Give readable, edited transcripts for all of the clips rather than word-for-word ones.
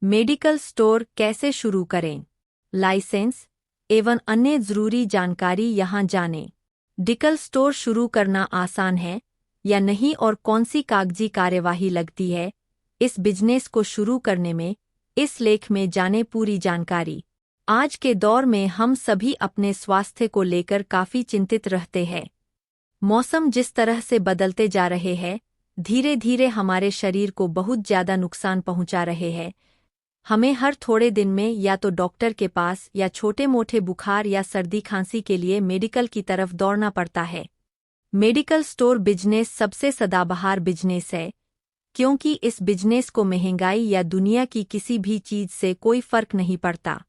Medical store कैसे शुरू करें? लाइसेंस एवं अन्य ज़रूरी जानकारी यहाँ जानें। मेडिकल स्टोर शुरू करना आसान है या नहीं और कौन सी कागजी कार्यवाही लगती है इस बिजनेस को शुरू करने में, इस लेख में जाने पूरी जानकारी। आज के दौर में हम सभी अपने स्वास्थ्य को लेकर काफ़ी चिंतित रहते हैं। मौसम जिस तरह से बदलते जा रहे हैं, धीरे धीरे हमारे शरीर को बहुत ज़्यादा नुकसान पहुंचा रहे हैं। हमें हर थोड़े दिन में या तो डॉक्टर के पास या छोटे मोटे बुखार या सर्दी खांसी के लिए मेडिकल की तरफ दौड़ना पड़ता है। मेडिकल स्टोर बिजनेस सबसे सदाबहार बिजनेस है, क्योंकि इस बिजनेस को महंगाई या दुनिया की किसी भी चीज़ से कोई फर्क नहीं पड़ता।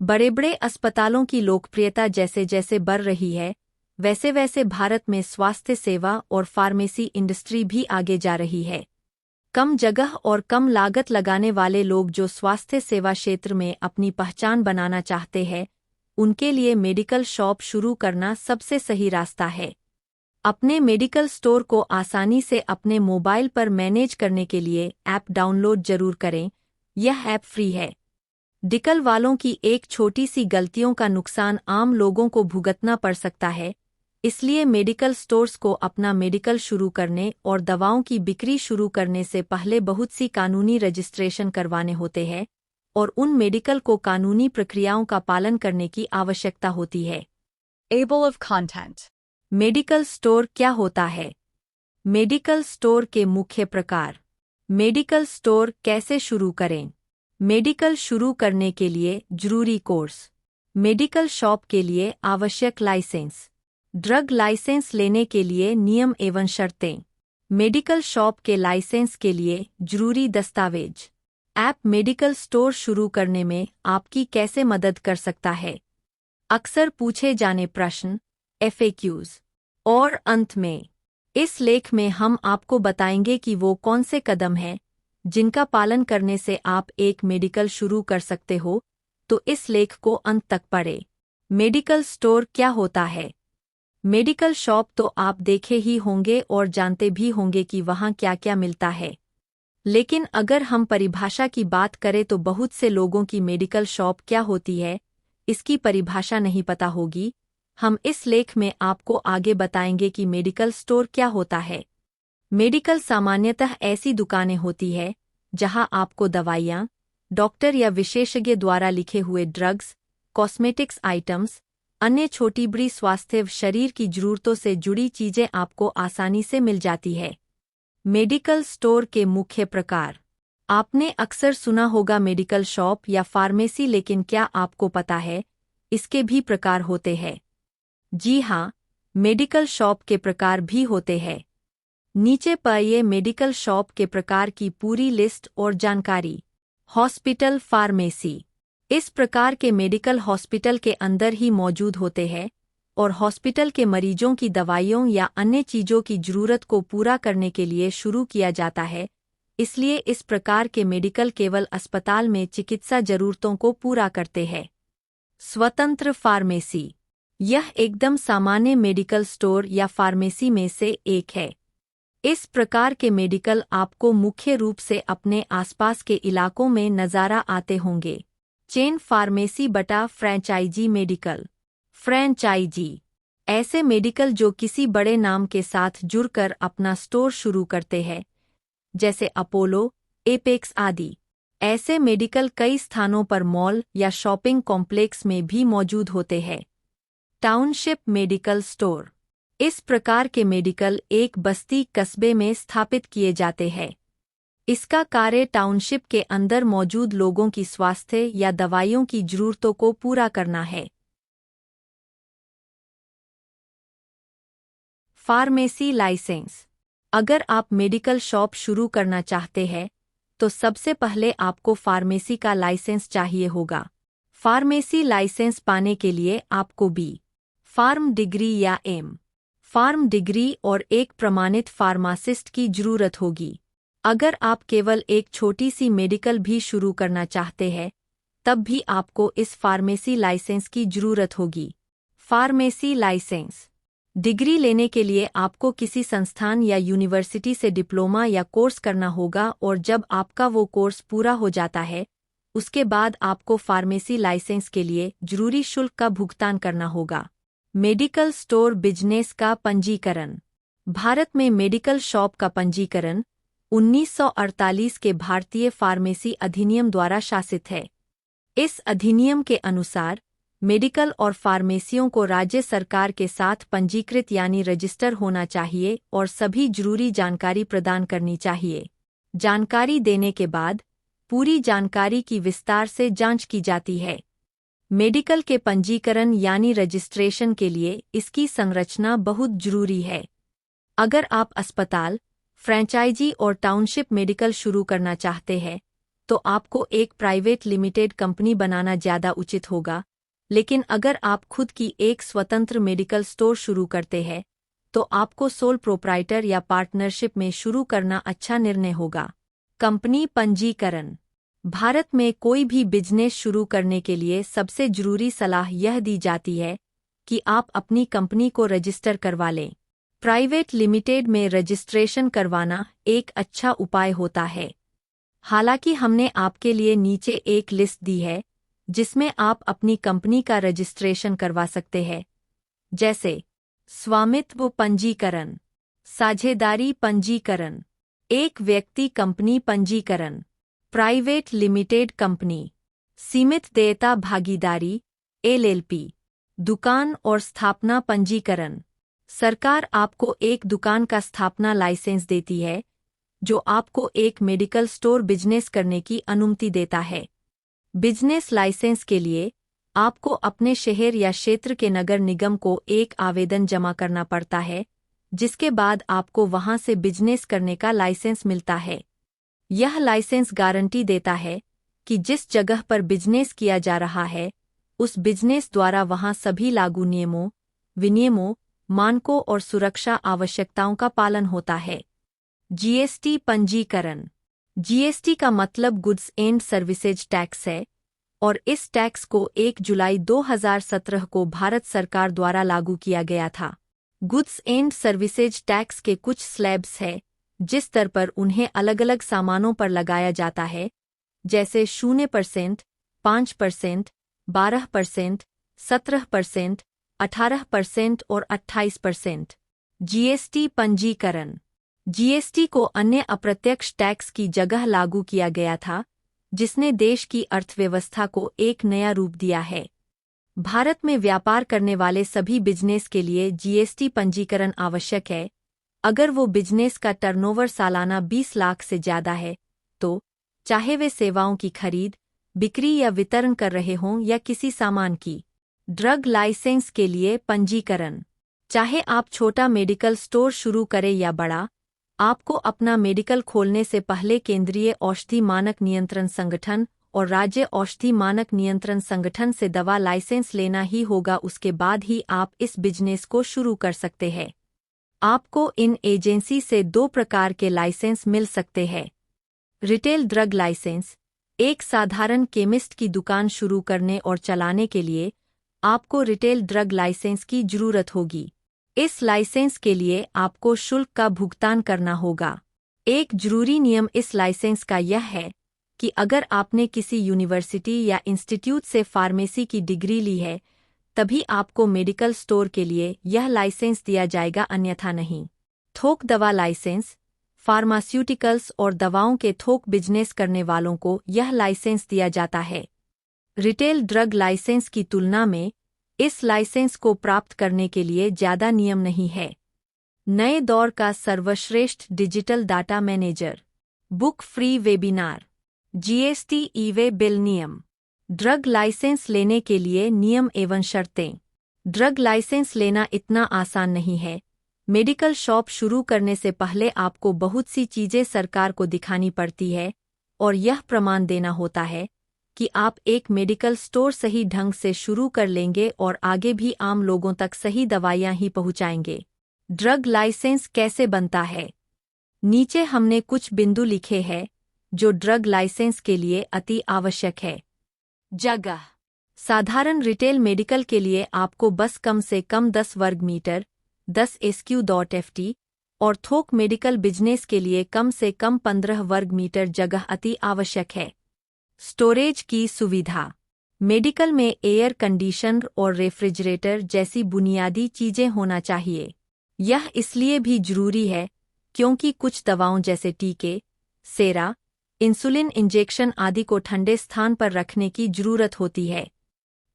बड़े बड़े अस्पतालों की लोकप्रियता जैसे जैसे बढ़ रही है, वैसे वैसे भारत में स्वास्थ्य सेवा और फार्मेसी इंडस्ट्री भी आगे जा रही है। कम जगह और कम लागत लगाने वाले लोग जो स्वास्थ्य सेवा क्षेत्र में अपनी पहचान बनाना चाहते हैं, उनके लिए मेडिकल शॉप शुरू करना सबसे सही रास्ता है। अपने मेडिकल स्टोर को आसानी से अपने मोबाइल पर मैनेज करने के लिए ऐप डाउनलोड जरूर करें। यह ऐप फ्री है। मेडिकल वालों की एक छोटी सी गलतियों का नुकसान आम लोगों को भुगतना पड़ सकता है, इसलिए मेडिकल स्टोर्स को अपना मेडिकल शुरू करने और दवाओं की बिक्री शुरू करने से पहले बहुत सी कानूनी रजिस्ट्रेशन करवाने होते हैं और उन मेडिकल को कानूनी प्रक्रियाओं का पालन करने की आवश्यकता होती है। Table of content. Medical store क्या होता है? मेडिकल स्टोर के मुख्य प्रकार। मेडिकल स्टोर कैसे शुरू करें? मेडिकल शुरू करने के लिए जरूरी कोर्स। मेडिकल शॉप के लिए आवश्यक लाइसेंस। ड्रग लाइसेंस लेने के लिए नियम एवं शर्तें। मेडिकल शॉप के लाइसेंस के लिए जरूरी दस्तावेज। ऐप मेडिकल स्टोर शुरू करने में आपकी कैसे मदद कर सकता है? अक्सर पूछे जाने प्रश्न, FAQs। और अंत में इस लेख में हम आपको बताएंगे कि वो कौन से कदम हैं जिनका पालन करने से आप एक मेडिकल शुरू कर सकते हो, तो इस लेख को अंत तक पढ़ें। मेडिकल स्टोर क्या होता है? मेडिकल शॉप तो आप देखे ही होंगे और जानते भी होंगे कि वहाँ क्या क्या मिलता है, लेकिन अगर हम परिभाषा की बात करें तो बहुत से लोगों की मेडिकल शॉप क्या होती है, इसकी परिभाषा नहीं पता होगी। हम इस लेख में आपको आगे बताएंगे कि मेडिकल स्टोर क्या होता है। मेडिकल सामान्यतः ऐसी दुकानें होती है जहां आपको दवाइयाँ, डॉक्टर या विशेषज्ञ द्वारा लिखे हुए ड्रग्स, कॉस्मेटिक्स आइटम्स, अन्य छोटी बड़ी स्वास्थ्य शरीर की जरूरतों से जुड़ी चीजें आपको आसानी से मिल जाती है। मेडिकल स्टोर के मुख्य प्रकार। आपने अक्सर सुना होगा मेडिकल शॉप या फार्मेसी, लेकिन क्या आपको पता है इसके भी प्रकार होते हैं? जी हाँ, मेडिकल शॉप के प्रकार भी होते हैं। नीचे पाइए मेडिकल शॉप के प्रकार की पूरी लिस्ट और जानकारी। Hospital pharmacy. इस प्रकार के मेडिकल हॉस्पिटल के अंदर ही मौजूद होते हैं और हॉस्पिटल के मरीजों की दवाइयों या अन्य चीज़ों की जरूरत को पूरा करने के लिए शुरू किया जाता है, इसलिए इस प्रकार के मेडिकल केवल अस्पताल में चिकित्सा जरूरतों को पूरा करते हैं। स्वतंत्र फार्मेसी। यह एकदम सामान्य मेडिकल स्टोर या फार्मेसी में से एक है। इस प्रकार के मेडिकल आपको मुख्य रूप से अपने आसपास के इलाकों में नज़ारा आते होंगे। चेन फार्मेसी बटा फ्रेंचाइजी मेडिकल। फ्रेंचाइजी ऐसे मेडिकल जो किसी बड़े नाम के साथ जुड़कर अपना स्टोर शुरू करते हैं, जैसे अपोलो, एपेक्स आदि। ऐसे मेडिकल कई स्थानों पर मॉल या शॉपिंग कॉम्प्लेक्स में भी मौजूद होते हैं। Township medical store. इस प्रकार के मेडिकल एक बस्ती कस्बे में स्थापित किए जाते हैं। इसका कार्य टाउनशिप के अंदर मौजूद लोगों की स्वास्थ्य या दवाइयों की जरूरतों को पूरा करना है। Pharmacy licence. अगर आप मेडिकल शॉप शुरू करना चाहते हैं, तो सबसे पहले आपको फार्मेसी का लाइसेंस चाहिए होगा। फार्मेसी लाइसेंस पाने के लिए आपको फार्म डिग्री या फार्म डिग्री और एक प्रमाणित फार्मासिस्ट की जरूरत होगी। अगर आप केवल एक छोटी सी मेडिकल भी शुरू करना चाहते हैं, तब भी आपको इस फार्मेसी लाइसेंस की जरूरत होगी। फार्मेसी लाइसेंस डिग्री लेने के लिए आपको किसी संस्थान या यूनिवर्सिटी से डिप्लोमा या कोर्स करना होगा और जब आपका वो कोर्स पूरा हो जाता है, उसके बाद आपको फार्मेसी लाइसेंस के लिए जरूरी शुल्क का भुगतान करना होगा। मेडिकल स्टोर बिजनेस का पंजीकरण। भारत में मेडिकल शॉप का पंजीकरण 1948 के भारतीय फार्मेसी अधिनियम द्वारा शासित है। इस अधिनियम के अनुसार मेडिकल और फार्मेसियों को राज्य सरकार के साथ पंजीकृत यानी रजिस्टर होना चाहिए और सभी जरूरी जानकारी प्रदान करनी चाहिए। जानकारी देने के बाद पूरी जानकारी की विस्तार से जांच की जाती है। मेडिकल के पंजीकरण यानी रजिस्ट्रेशन के लिए इसकी संरचना बहुत जरूरी है। अगर आप अस्पताल, फ्रेंचाइजी और टाउनशिप मेडिकल शुरू करना चाहते हैं तो आपको एक प्राइवेट लिमिटेड कंपनी बनाना ज़्यादा उचित होगा, लेकिन अगर आप खुद की एक स्वतंत्र मेडिकल स्टोर शुरू करते हैं तो आपको सोल प्रोप्राइटर या पार्टनरशिप में शुरू करना अच्छा निर्णय होगा। कंपनी पंजीकरण। भारत में कोई भी बिजनेस शुरू करने के लिए सबसे जरूरी सलाह यह दी जाती है कि आप अपनी कंपनी को रजिस्टर करवा लें। प्राइवेट लिमिटेड में रजिस्ट्रेशन करवाना एक अच्छा उपाय होता है। हालांकि हमने आपके लिए नीचे एक लिस्ट दी है जिसमें आप अपनी कंपनी का रजिस्ट्रेशन करवा सकते हैं, जैसे स्वामित्व पंजीकरण, साझेदारी पंजीकरण, एक व्यक्ति कंपनी पंजीकरण, प्राइवेट लिमिटेड कंपनी, सीमित देयता भागीदारी LLP, दुकान और स्थापना पंजीकरण। सरकार आपको एक दुकान का स्थापना लाइसेंस देती है जो आपको एक मेडिकल स्टोर बिजनेस करने की अनुमति देता है। बिजनेस लाइसेंस के लिए आपको अपने शहर या क्षेत्र के नगर निगम को एक आवेदन जमा करना पड़ता है, जिसके बाद आपको वहां से बिजनेस करने का लाइसेंस मिलता है। यह लाइसेंस गारंटी देता है कि जिस जगह पर बिजनेस किया जा रहा है उस बिजनेस द्वारा वहां सभी लागू नियमों, विनियमों, मानकों और सुरक्षा आवश्यकताओं का पालन होता है। GST पंजीकरण। GST का मतलब गुड्स एंड सर्विसेज टैक्स है और इस टैक्स को 1 जुलाई 2017 को भारत सरकार द्वारा लागू किया गया था। गुड्स एंड सर्विसेज टैक्स के कुछ स्लैब्स हैं जिस दर पर उन्हें अलग अलग सामानों पर लगाया जाता है, जैसे 0%, 5%, 12%, 17%, 18% और 28%। GST पंजीकरण। GST को अन्य अप्रत्यक्ष टैक्स की जगह लागू किया गया था, जिसने देश की अर्थव्यवस्था को एक नया रूप दिया है। भारत में व्यापार करने वाले सभी बिजनेस के लिए GST पंजीकरण आवश्यक है। अगर वो बिजनेस का टर्नओवर सालाना 20 लाख से ज़्यादा है, तो चाहे वे सेवाओं की खरीद, बिक्री या वितरण कर रहे हों या किसी सामान की। ड्रग लाइसेंस के लिए पंजीकरण। चाहे आप छोटा मेडिकल स्टोर शुरू करें या बड़ा, आपको अपना मेडिकल खोलने से पहले केंद्रीय औषधि मानक नियंत्रण संगठन और राज्य औषधि मानक नियंत्रण संगठन से दवा लाइसेंस लेना ही होगा। उसके बाद ही आप इस बिजनेस को शुरू कर सकते हैं। आपको इन एजेंसी से 2 प्रकार के लाइसेंस मिल सकते हैं। Retail drug licence. एक साधारण केमिस्ट की दुकान शुरू करने और चलाने के लिए आपको रिटेल ड्रग लाइसेंस की जरूरत होगी। इस लाइसेंस के लिए आपको शुल्क का भुगतान करना होगा। एक जरूरी नियम इस लाइसेंस का यह है कि अगर आपने किसी यूनिवर्सिटी या इंस्टीट्यूट से फार्मेसी की डिग्री ली है, तभी आपको मेडिकल स्टोर के लिए यह लाइसेंस दिया जाएगा, अन्यथा नहीं। थोक दवा लाइसेंस। फार्मास्यूटिकल्स और दवाओं के थोक बिजनेस करने वालों को यह लाइसेंस दिया जाता है। रिटेल ड्रग लाइसेंस की तुलना में इस लाइसेंस को प्राप्त करने के लिए ज़्यादा नियम नहीं है। नए दौर का सर्वश्रेष्ठ digital data manager. Book free webinar. GST e-way bill नियम। ड्रग लाइसेंस लेने के लिए नियम एवं शर्तें। ड्रग लाइसेंस लेना इतना आसान नहीं है। मेडिकल शॉप शुरू करने से पहले आपको बहुत सी चीज़ें सरकार को दिखानी पड़ती है और यह प्रमाण देना होता है कि आप एक मेडिकल स्टोर सही ढंग से शुरू कर लेंगे और आगे भी आम लोगों तक सही दवाइयाँ ही पहुँचाएंगे। ड्रग लाइसेंस कैसे बनता है? नीचे हमने कुछ बिंदु लिखे हैं जो ड्रग लाइसेंस के लिए अति आवश्यक है। जगह। साधारण रिटेल मेडिकल के लिए आपको बस कम से कम 10 वर्ग मीटर 10 SQ.FT और थोक मेडिकल बिजनेस के लिए कम से कम 15 वर्ग मीटर जगह अति आवश्यक है। स्टोरेज की सुविधा। मेडिकल में एयर कंडीशनर और रेफ्रिजरेटर जैसी बुनियादी चीजें होना चाहिए। यह इसलिए भी जरूरी है क्योंकि कुछ दवाओं जैसे टीके, सेरा, इंसुलिन इंजेक्शन आदि को ठंडे स्थान पर रखने की जरूरत होती है।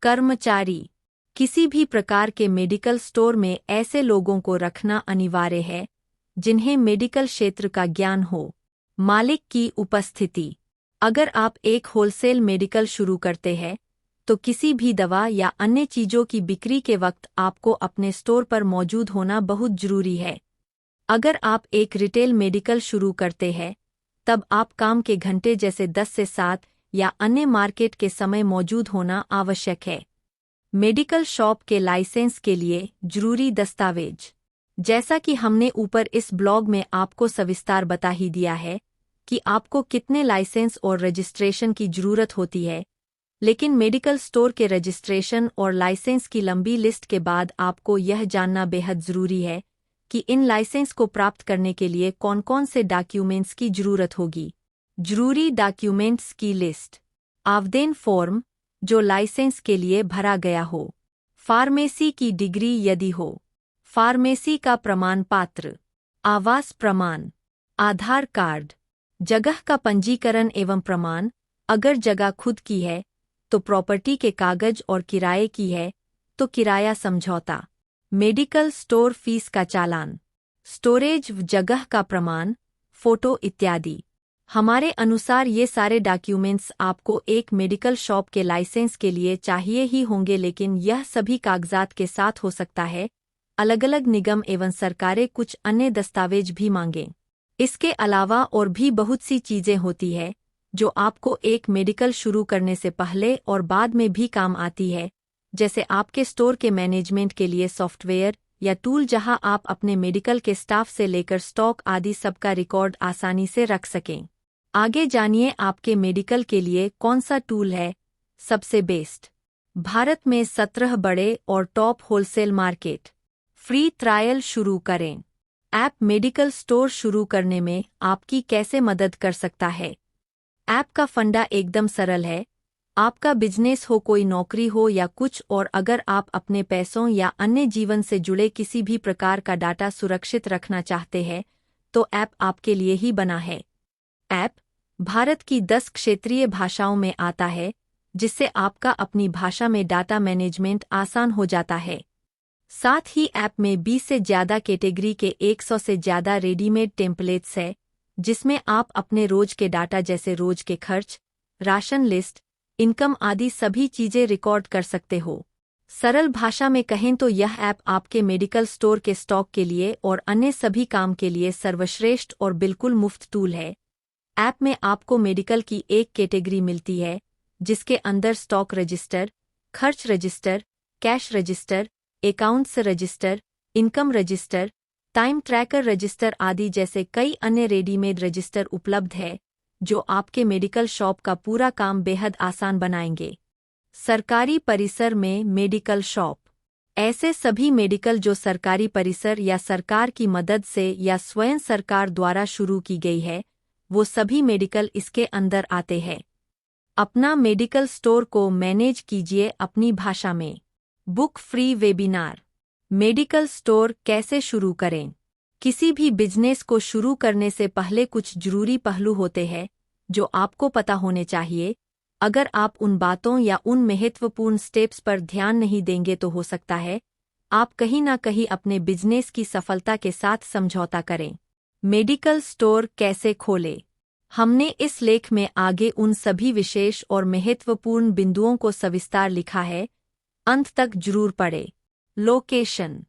कर्मचारी। किसी भी प्रकार के मेडिकल स्टोर में ऐसे लोगों को रखना अनिवार्य है जिन्हें मेडिकल क्षेत्र का ज्ञान हो। मालिक की उपस्थिति। अगर आप एक होलसेल मेडिकल शुरू करते हैं तो किसी भी दवा या अन्य चीजों की बिक्री के वक्त आपको अपने स्टोर पर मौजूद होना बहुत जरूरी है। अगर आप एक रिटेल मेडिकल शुरू करते हैं तब आप काम के घंटे जैसे 10 से 7 या अन्य मार्केट के समय मौजूद होना आवश्यक है। मेडिकल शॉप के लाइसेंस के लिए जरूरी दस्तावेज। जैसा कि हमने ऊपर इस ब्लॉग में आपको सविस्तार बता ही दिया है कि आपको कितने लाइसेंस और रजिस्ट्रेशन की जरूरत होती है, लेकिन मेडिकल स्टोर के रजिस्ट्रेशन और लाइसेंस की लंबी लिस्ट के बाद आपको यह जानना बेहद जरूरी है कि इन लाइसेंस को प्राप्त करने के लिए कौन-कौन से डॉक्यूमेंट्स की जरूरत होगी। जरूरी डॉक्यूमेंट्स की लिस्ट। आवेदन फॉर्म जो लाइसेंस के लिए भरा गया हो। फार्मेसी की डिग्री यदि हो। फार्मेसी का प्रमाण पत्र। आवास प्रमाण। आधार कार्ड। जगह का पंजीकरण एवं प्रमाण। अगर जगह खुद की है तो प्रॉपर्टी के कागज और किराए की है तो किराया समझौता। मेडिकल स्टोर फीस का चालान। स्टोरेज जगह का प्रमाण, फोटो इत्यादि। हमारे अनुसार ये सारे डॉक्यूमेंट्स आपको एक मेडिकल शॉप के लाइसेंस के लिए चाहिए ही होंगे, लेकिन यह सभी कागजात के साथ हो सकता है। अलग-अलग निगम एवं सरकारें कुछ अन्य दस्तावेज भी मांगें। इसके अलावा और भी बहुत सी चीजें होती है जो आपको एक मेडिकल शुरू करने से पहले और बाद में भी काम आती है, जैसे आपके स्टोर के मैनेजमेंट के लिए सॉफ्टवेयर या टूल जहां आप अपने मेडिकल के स्टाफ से लेकर स्टॉक आदि सबका रिकॉर्ड आसानी से रख सकें। आगे जानिए आपके मेडिकल के लिए कौन सा टूल है सबसे बेस्ट। भारत में 17 बड़े और top wholesale market. Free trial शुरू करें। ऐप मेडिकल स्टोर शुरू करने में आपकी कैसे मदद कर सकता है। ऐप का फंडा एकदम सरल है। आपका बिजनेस हो, कोई नौकरी हो या कुछ और, अगर आप अपने पैसों या अन्य जीवन से जुड़े किसी भी प्रकार का डाटा सुरक्षित रखना चाहते हैं तो ऐप आपके लिए ही बना है। ऐप भारत की 10 क्षेत्रीय भाषाओं में आता है, जिससे आपका अपनी भाषा में डाटा मैनेजमेंट आसान हो जाता है। साथ ही ऐप में 20 से ज़्यादा कैटेगरी के 100 से ज़्यादा रेडीमेड टेम्पलेट्स है, जिसमें आप अपने रोज के डाटा जैसे रोज के खर्च, राशन लिस्ट, इनकम आदि सभी चीजें रिकॉर्ड कर सकते हो। सरल भाषा में कहें तो यह ऐप आपके मेडिकल स्टोर के स्टॉक के लिए और अन्य सभी काम के लिए सर्वश्रेष्ठ और बिल्कुल मुफ्त टूल है। ऐप में आपको मेडिकल की एक कैटेगरी मिलती है जिसके अंदर स्टॉक रजिस्टर, खर्च register, cash register, accounts register, income register, time tracker register आदि जैसे कई अन्य रेडीमेड रजिस्टर उपलब्ध है जो आपके मेडिकल शॉप का पूरा काम बेहद आसान बनाएंगे। सरकारी परिसर में मेडिकल शॉप। ऐसे सभी मेडिकल जो सरकारी परिसर या सरकार की मदद से या स्वयं सरकार द्वारा शुरू की गई है, वो सभी मेडिकल इसके अंदर आते हैं। अपना मेडिकल स्टोर को मैनेज कीजिए अपनी भाषा में। Book free webinar. Medical store कैसे शुरू करें। किसी भी बिजनेस को शुरू करने से पहले कुछ जरूरी पहलू होते हैं जो आपको पता होने चाहिए। अगर आप उन बातों या उन महत्वपूर्ण स्टेप्स पर ध्यान नहीं देंगे तो हो सकता है आप कहीं ना कहीं अपने बिजनेस की सफलता के साथ समझौता करें। मेडिकल स्टोर कैसे खोलें। हमने इस लेख में आगे उन सभी विशेष और महत्वपूर्ण बिंदुओं को सविस्तार लिखा है, अंत तक जरूर पढ़ें। लोकेशन।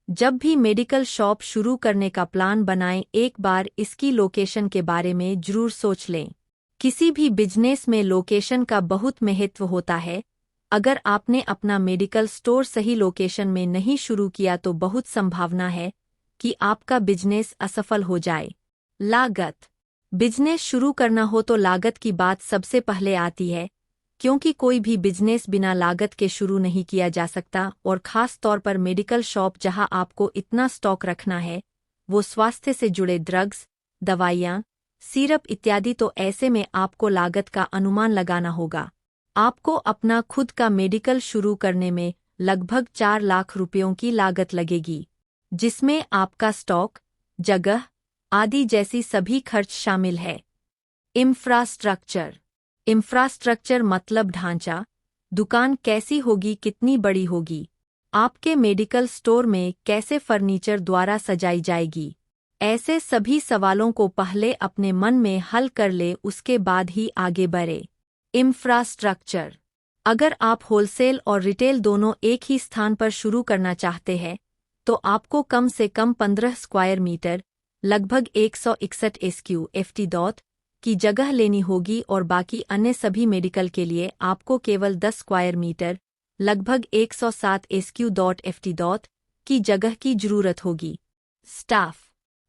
जब भी मेडिकल शॉप शुरू करने का प्लान बनाएं, एक बार इसकी लोकेशन के बारे में जरूर सोच लें। किसी भी बिजनेस में लोकेशन का बहुत महत्व होता है। अगर आपने अपना मेडिकल स्टोर सही लोकेशन में नहीं शुरू किया तो बहुत संभावना है कि आपका बिजनेस असफल हो जाए। लागत। बिजनेस शुरू करना हो तो लागत की बात सबसे पहले आती है, क्योंकि कोई भी बिजनेस बिना लागत के शुरू नहीं किया जा सकता, और खास तौर पर मेडिकल शॉप जहां आपको इतना स्टॉक रखना है, वो स्वास्थ्य से जुड़े ड्रग्स, दवाइयाँ, सिरप इत्यादि, तो ऐसे में आपको लागत का अनुमान लगाना होगा। आपको अपना खुद का मेडिकल शुरू करने में लगभग 4 लाख रुपयों की लागत लगेगी, जिसमें आपका स्टॉक, जगह आदि जैसी सभी खर्च शामिल है। इंफ्रास्ट्रक्चर मतलब ढांचा, दुकान कैसी होगी, कितनी बड़ी होगी, आपके मेडिकल स्टोर में कैसे फर्नीचर द्वारा सजाई जाएगी, ऐसे सभी सवालों को पहले अपने मन में हल कर ले, उसके बाद ही आगे बढ़े। इंफ्रास्ट्रक्चर, अगर आप होलसेल और रिटेल दोनों एक ही स्थान पर शुरू करना चाहते हैं तो आपको कम से कम 15 स्क्वायर मीटर लगभग 161 SQ/ft की जगह लेनी होगी और बाकी अन्य सभी मेडिकल के लिए आपको केवल 10 स्क्वायर मीटर लगभग 107 SQ/ft की जगह की जरूरत होगी। स्टाफ,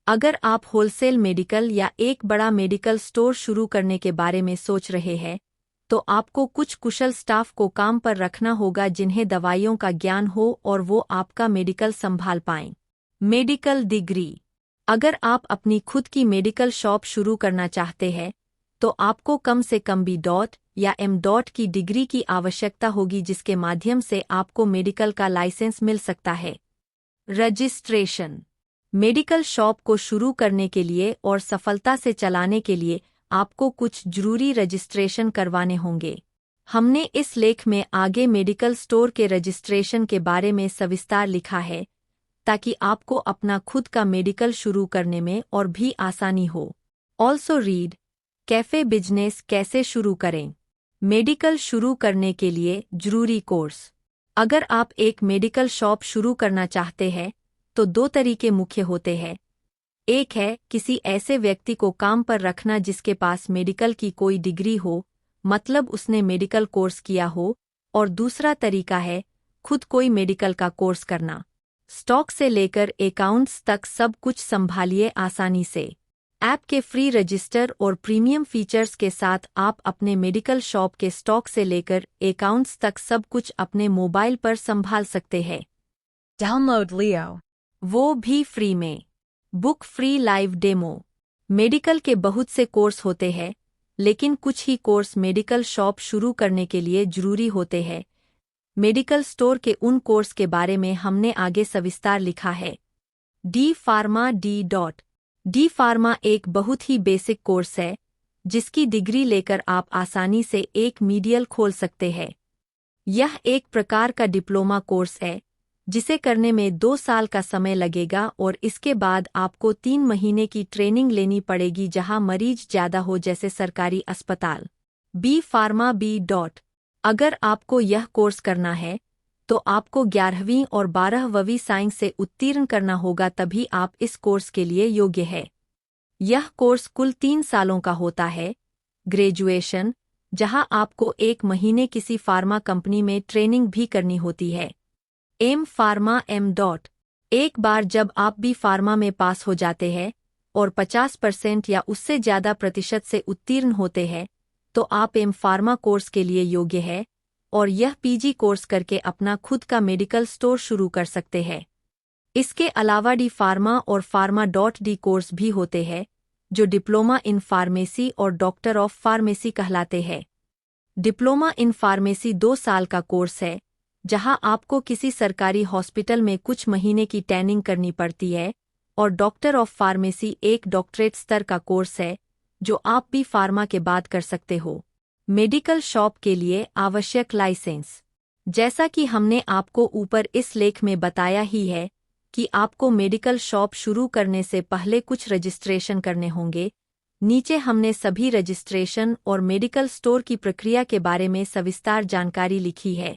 अगर आप होलसेल मेडिकल या एक बड़ा मेडिकल स्टोर शुरू करने के बारे में सोच रहे हैं तो आपको कुछ कुशल स्टाफ को काम पर रखना होगा जिन्हें दवाइयों का ज्ञान हो और वो आपका मेडिकल संभाल पाएं। मेडिकल डिग्री, अगर आप अपनी खुद की मेडिकल शॉप शुरू करना चाहते हैं तो आपको कम से कम B. या M. की डिग्री की आवश्यकता होगी, जिसके माध्यम से आपको मेडिकल का लाइसेंस मिल सकता है। रजिस्ट्रेशन, मेडिकल शॉप को शुरू करने के लिए और सफलता से चलाने के लिए आपको कुछ जरूरी रजिस्ट्रेशन करवाने होंगे। हमने इस लेख में आगे मेडिकल स्टोर के रजिस्ट्रेशन के बारे में सविस्तार लिखा है ताकि आपको अपना खुद का मेडिकल शुरू करने में और भी आसानी हो। ऑल्सो रीड, कैफे बिजनेस कैसे शुरू करें। मेडिकल शुरू करने के लिए जरूरी कोर्स। अगर आप एक मेडिकल शॉप शुरू करना चाहते हैं तो 2 तरीके मुख्य होते हैं। एक है किसी ऐसे व्यक्ति को काम पर रखना जिसके पास मेडिकल की कोई डिग्री हो, मतलब उसने मेडिकल कोर्स किया हो, और दूसरा तरीका है खुद कोई मेडिकल का कोर्स करना। स्टॉक से लेकर अकाउंट्स तक सब कुछ संभालिए आसानी से। ऐप के फ्री रजिस्टर और प्रीमियम फीचर्स के साथ आप अपने मेडिकल शॉप के स्टॉक से लेकर अकाउंट्स तक सब कुछ अपने मोबाइल पर संभाल सकते हैं। Download Leo. वो भी फ्री में। Book free live demo. Medical के बहुत से कोर्स होते हैं, लेकिन कुछ ही कोर्स मेडिकल शॉप शुरू करने के लिए जरूरी होते हैं। मेडिकल स्टोर के उन कोर्स के बारे में हमने आगे सविस्तार लिखा है। डी फार्मा एक बहुत ही बेसिक कोर्स है जिसकी डिग्री लेकर आप आसानी से एक मेडिकल खोल सकते हैं। यह एक प्रकार का डिप्लोमा कोर्स है जिसे करने में 2 साल का समय लगेगा और इसके बाद आपको 3 महीने की ट्रेनिंग लेनी पड़ेगी जहां मरीज ज्यादा हो, जैसे सरकारी अस्पताल। बी फार्मा अगर आपको यह कोर्स करना है तो आपको 11वीं और 12वीं साइंस से उत्तीर्ण करना होगा, तभी आप इस कोर्स के लिए योग्य है। यह कोर्स कुल 3 सालों का होता है। ग्रेजुएशन, जहां आपको 1 महीने किसी फार्मा कंपनी में ट्रेनिंग भी करनी होती है। एम फार्मा एक बार जब आप बी फार्मा में पास हो जाते हैं और 50% या उससे ज़्यादा प्रतिशत से उत्तीर्ण होते हैं तो आप एम फार्मा कोर्स के लिए योग्य है और यह पीजी कोर्स करके अपना खुद का मेडिकल स्टोर शुरू कर सकते हैं। इसके अलावा डी फार्मा और फार्मा.डी कोर्स भी होते हैं जो डिप्लोमा इन फार्मेसी और डॉक्टर ऑफ फार्मेसी कहलाते हैं। डिप्लोमा इन फार्मेसी 2 साल का कोर्स है जहां आपको किसी सरकारी हॉस्पिटल में कुछ महीने की ट्रेनिंग करनी पड़ती है, और डॉक्टर ऑफ फार्मेसी एक डॉक्टरेट स्तर का कोर्स है जो आप भी फार्मा के बाद कर सकते हो। मेडिकल शॉप के लिए आवश्यक लाइसेंस, जैसा कि हमने आपको ऊपर इस लेख में बताया ही है कि आपको मेडिकल शॉप शुरू करने से पहले कुछ रजिस्ट्रेशन करने होंगे। नीचे हमने सभी रजिस्ट्रेशन और मेडिकल स्टोर की प्रक्रिया के बारे में सविस्तार जानकारी लिखी है।